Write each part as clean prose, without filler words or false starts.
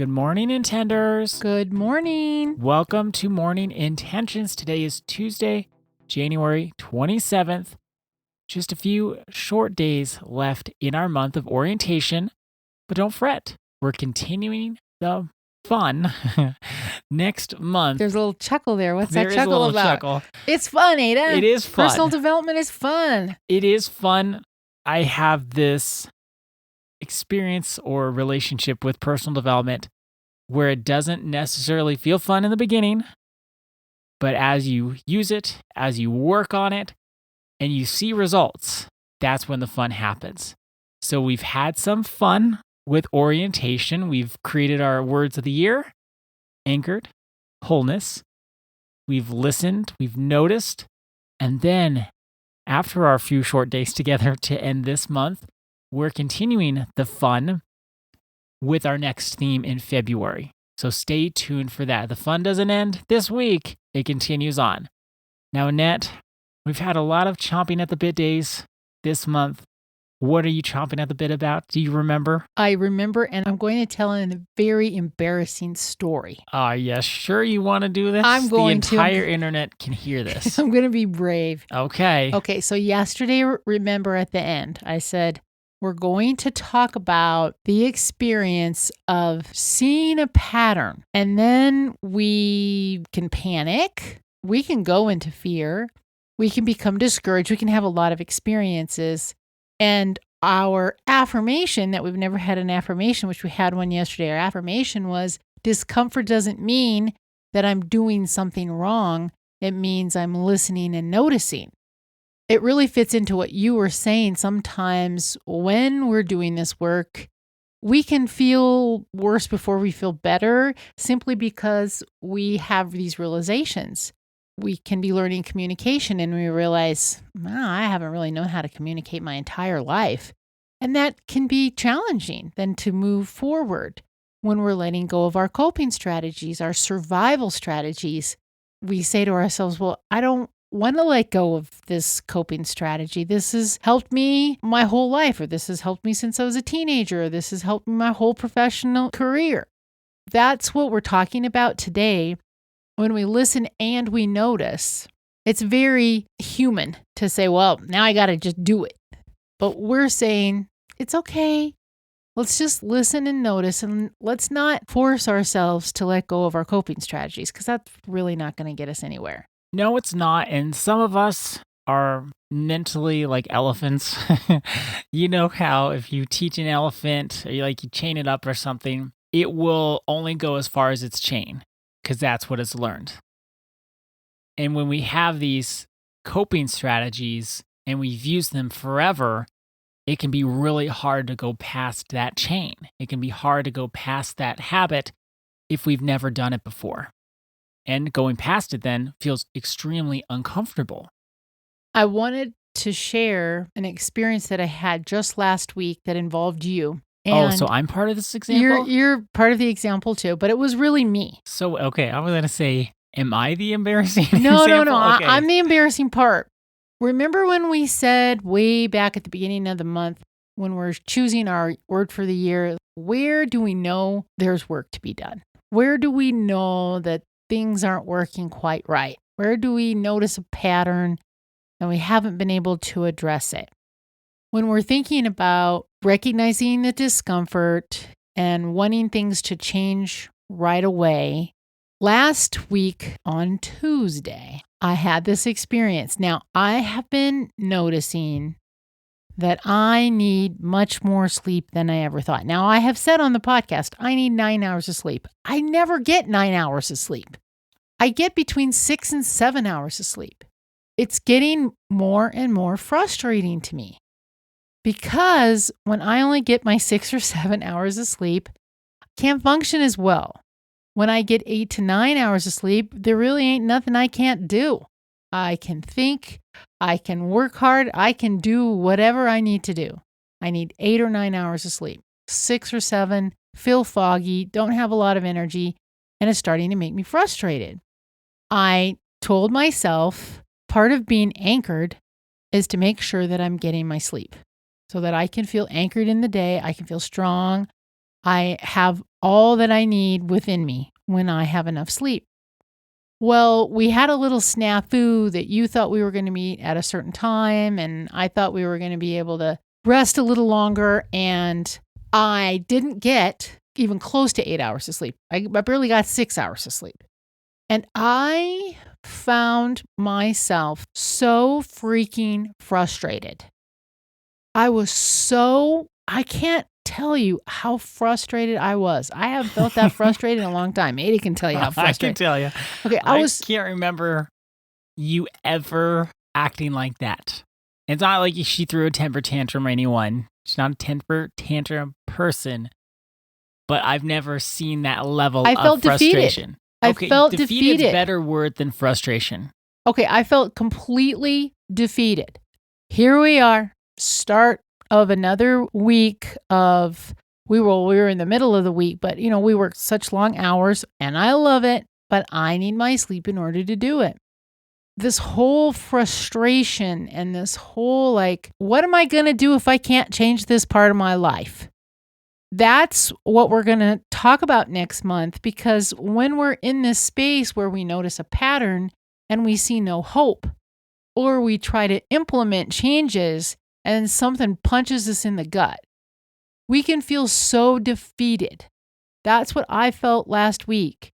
Good morning, Intenders. Good morning. Welcome to Morning Intentions. Today is Tuesday, January 27th. Just a few short days left in our month of orientation, but don't fret. We're continuing the fun next month. There's a little chuckle there. What's There that is chuckle a little about? chuckle. It's fun, Ada. It is fun. Personal development is fun. It is fun. I have this experience or relationship with personal development where it doesn't necessarily feel fun in the beginning, but as you use it, as you work on it, and you see results, that's when the fun happens. So we've had some fun with orientation. We've created our words of the year: anchored, wholeness. We've listened, we've noticed, and then after our few short days together to end this month, we're continuing the fun with our next theme in February. So stay tuned for that. The fun doesn't end this week. It continues on. Now, Annette, we've had a lot of chomping at the bit days this month. What are you chomping at the bit about? Do you remember? I remember, and I'm going to tell a very embarrassing story. Are you sure you want to do this? I'm going to. The entire internet can hear this. I'm going to be brave. Okay. Okay, so yesterday, remember at the end, I said, we're going to talk about the experience of seeing a pattern, and then we can panic, we can go into fear, we can become discouraged, we can have a lot of experiences. And our affirmation that we've never had an affirmation, which we had one yesterday, our affirmation was, discomfort doesn't mean that I'm doing something wrong. It means I'm listening and noticing. It really fits into what you were saying. Sometimes when we're doing this work, we can feel worse before we feel better simply because we have these realizations. We can be learning communication and we realize, I haven't really known how to communicate my entire life. And that can be challenging then to move forward when we're letting go of our coping strategies, our survival strategies. We say to ourselves, well, I don't want to let go of this coping strategy. This has helped me my whole life, or this has helped me since I was a teenager, or this has helped me my whole professional career. That's what we're talking about today. When we listen and we notice, it's very human to say, well, now I got to just do it. But we're saying, it's okay. Let's just listen and notice, and let's not force ourselves to let go of our coping strategies, because that's really not going to get us anywhere. No, it's not. And some of us are mentally like elephants. You know how if you teach an elephant, or you chain it up or something, it will only go as far as its chain, because that's what it's learned. And when we have these coping strategies and we've used them forever, it can be really hard to go past that chain. It can be hard to go past that habit if we've never done it before. And going past it then feels extremely uncomfortable. I wanted to share an experience that I had just last week that involved you. And so I'm part of this example? You're part of the example too, but it was really me. So, okay, I was going to say, am I the embarrassing No. example? Okay. I'm the embarrassing part. Remember when we said way back at the beginning of the month, when we're choosing our word for the year, where do we know there's work to be done? Where do we know that things aren't working quite right? Where do we notice a pattern and we haven't been able to address it? When we're thinking about recognizing the discomfort and wanting things to change right away, last week on Tuesday, I had this experience. Now, I have been noticing that I need much more sleep than I ever thought. Now, I have said on the podcast, I need 9 hours of sleep. I never get 9 hours of sleep. I get between 6 and 7 hours of sleep. It's getting more and more frustrating to me because when I only get my 6 or 7 hours of sleep, I can't function as well. When I get 8 to 9 hours of sleep, there really ain't nothing I can't do. I can think, I can work hard, I can do whatever I need to do. I need 8 or 9 hours of sleep. 6 or 7, feel foggy, don't have a lot of energy, and it's starting to make me frustrated. I told myself part of being anchored is to make sure that I'm getting my sleep so that I can feel anchored in the day. I can feel strong. I have all that I need within me when I have enough sleep. Well, we had a little snafu that you thought we were going to meet at a certain time, and I thought we were going to be able to rest a little longer, and I didn't get even close to 8 hours of sleep. I barely got 6 hours of sleep. And I found myself so freaking frustrated. I can't tell you how frustrated I was. I haven't felt that frustrated in a long time. Ada can tell you how frustrated. I can tell you. Okay, I can't remember you ever acting like that. It's not like she threw a temper tantrum or anyone. She's not a temper tantrum person. But I've never seen that level of frustration. I felt defeated. Defeated's a better word than frustration. Okay, I felt completely defeated. Here we are, start of another week of, we were in the middle of the week, but we worked such long hours and I love it, but I need my sleep in order to do it. This whole frustration and this whole what am I going to do if I can't change this part of my life? That's what we're going to talk about next month, because when we're in this space where we notice a pattern and we see no hope, or we try to implement changes and something punches us in the gut, we can feel so defeated. That's what I felt last week.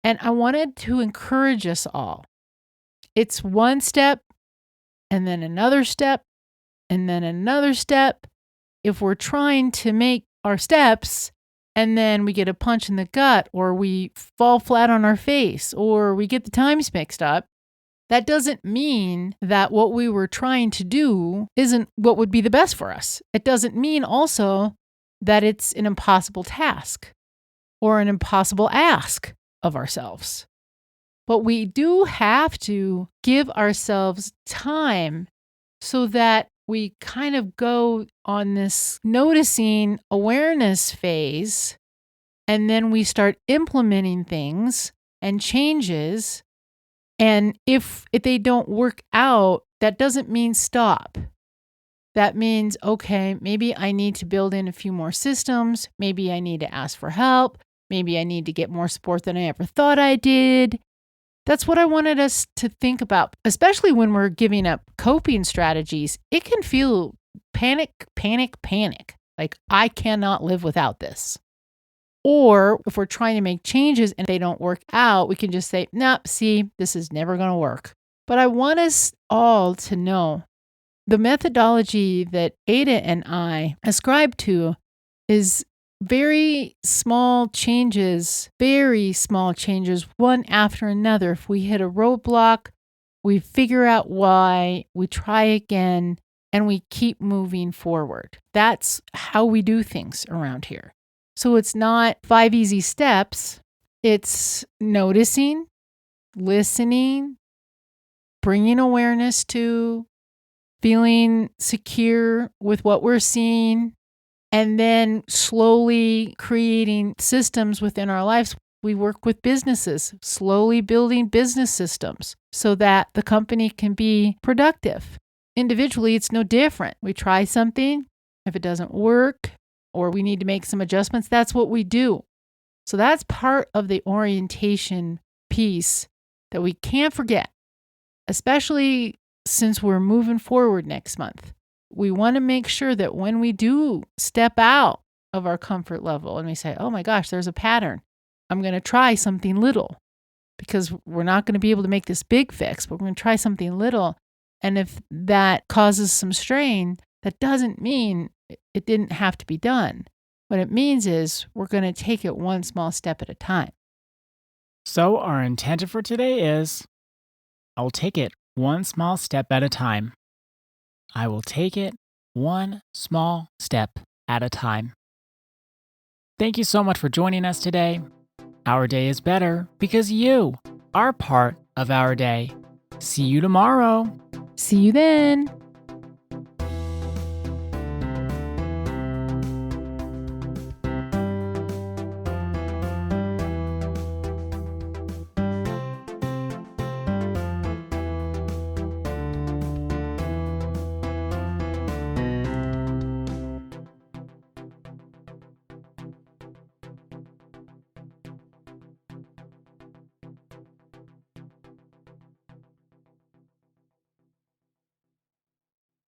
And I wanted to encourage us all. It's one step and then another step and then another step. If we're trying to make our steps and then we get a punch in the gut, or we fall flat on our face, or we get the times mixed up, that doesn't mean that what we were trying to do isn't what would be the best for us. It doesn't mean also that it's an impossible task or an impossible ask of ourselves. But we do have to give ourselves time so that we kind of go on this noticing awareness phase, and then we start implementing things and changes. And if they don't work out, that doesn't mean stop. That means, okay, maybe I need to build in a few more systems. Maybe I need to ask for help. Maybe I need to get more support than I ever thought I did. That's what I wanted us to think about, especially when we're giving up coping strategies. It can feel panic. Like, I cannot live without this. Or if we're trying to make changes and they don't work out, we can just say, nope, see, this is never going to work. But I want us all to know the methodology that Ada and I ascribe to is very small changes, one after another. If we hit a roadblock, we figure out why, we try again, and we keep moving forward. That's how we do things around here. So it's not 5 easy steps. It's noticing, listening, bringing awareness to, feeling secure with what we're seeing, and then slowly creating systems within our lives. We work with businesses, slowly building business systems so that the company can be productive. Individually, it's no different. We try something. If it doesn't work, or we need to make some adjustments, that's what we do. So that's part of the orientation piece that we can't forget, especially since we're moving forward next month. We want to make sure that when we do step out of our comfort level and we say, oh my gosh, there's a pattern, I'm going to try something little, because we're not going to be able to make this big fix, but we're going to try something little. And if that causes some strain, that doesn't mean it didn't have to be done. What it means is we're going to take it one small step at a time. So our intention for today is, I'll take it one small step at a time. I will take it one small step at a time. Thank you so much for joining us today. Our day is better because you are part of our day. See you tomorrow. See you then.